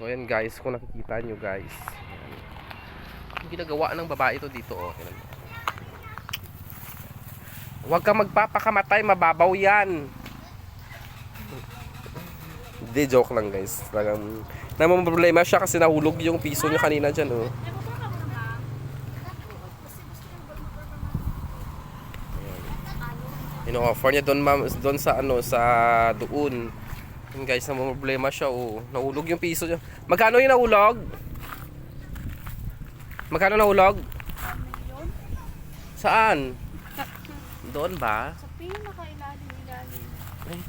So ayan guys, kung nakikita nyo guys, ayan. Yung ginagawa ng babae ito dito, oh. Ayan. Huwag kang magpapakamatay, mababaw yan. Hindi, joke lang guys. Talagang namang problema siya kasi nahulog yung piso niya kanina dyan, oh. Ino-offer niya doon, ma'am, doon sa ano, sa doon. Yun guys, namang problema siya, oh. Nahulog yung piso niya. Magkano yung nahulog? Magkano nahulog? Saan? Doon ba? Sa pinaka-ilalim. Ay,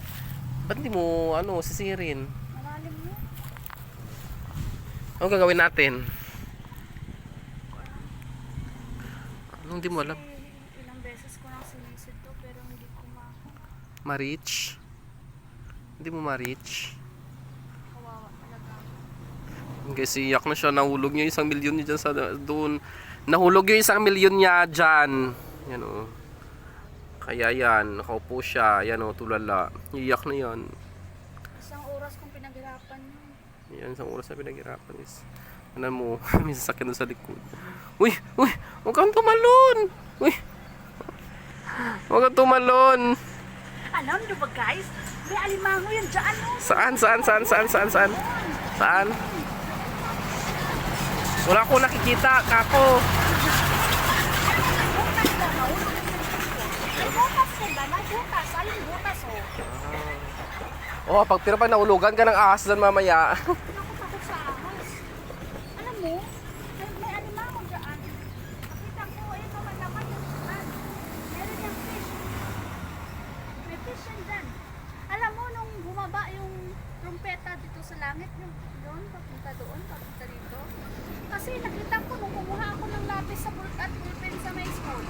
ba't di mo, ano, sisirin? Malalim mo. Anong gagawin natin? Anong di mo alam? Ilang beses ko nang sinisid to pero hindi ko Ma-reach? Hindi mo ma-reach? kawawa talaga. Kasi iyak na siya, nahulog niya yung 1 milyon niya dyan sa doon. Nahulog yung 1 milyon niya dyan. Yan o. Kaya yan, nakaupo siya. Yan o, tulala. Iyak na yan. Isang oras kong pinaghirapan yun. Yan, isang oras na pinaghirapan is. Ano mo, may sasakyan doon sa likod. Uy! Uy! Huwag kang tumalon! Uy! Huwag kang tumalon! Alam nyo ba guys? May alimango yan dyan. Saan? Wala ko nakikita, kako. May butas sila. May butas. Ayun butas oh. Oh, pag pero pag naulugan ka ng ahas doon mamaya. Ako takot sa ahas. Alam mo? May alimango dyan. Nakita ko. Ayun naman naman yung dyan. Meron yung fish. May fish yan dyan. Alam mo nung bumaba yung trumpeta dito sa langit. Yung doon, papunta dito. Kasi nakita ko nung kumuha ako ng lapis sa at pulpen sa may school.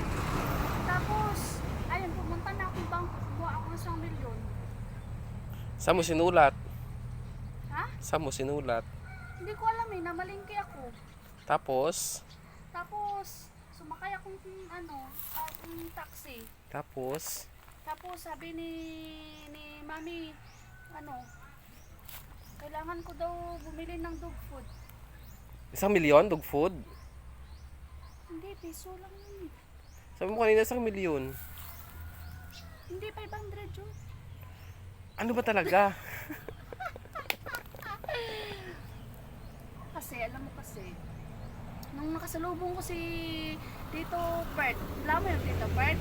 Tapos, ayun, pumunta na akong bangko. Kumuha ako ng 1 milyon. Saan mo sinulat? Ha? Saan mo sinulat? Hindi ko alam eh, namalingki ako. Tapos, Sumakay akong taxi. tapos, Sabi ni Mami, kailangan ko daw bumili ng dog food. 1 milyon dog food? Hindi, piso lang yun. Sabi mo kanina 1 milyon. Hindi, 500 yun. Ano ba talaga? Kasi, alam mo kasi, nung nakasalubong ko si Tito Bert, alam mo yung Tito Bert?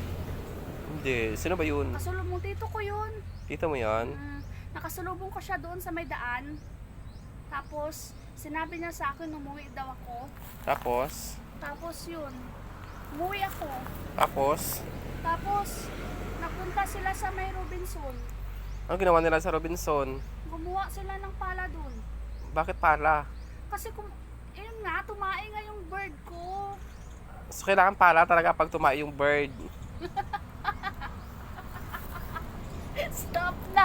Hindi. Sino ba yun? Nakasalubong Tito ko yun. Kita mo yan? Nakasalubong ko siya doon sa may daan. Tapos, sinabi niya sa akin umuwi daw ako. Tapos, Yun, umuwi ako. Tapos, Napunta sila sa may Robinson. ano ginawa nila sa Robinson? Gumawa sila ng pala doon. Bakit pala? Kasi ayun nga, tumae nga yung bird ko. So, kailangan pala talaga pag tumae yung bird. Stop na!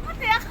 Pati ako.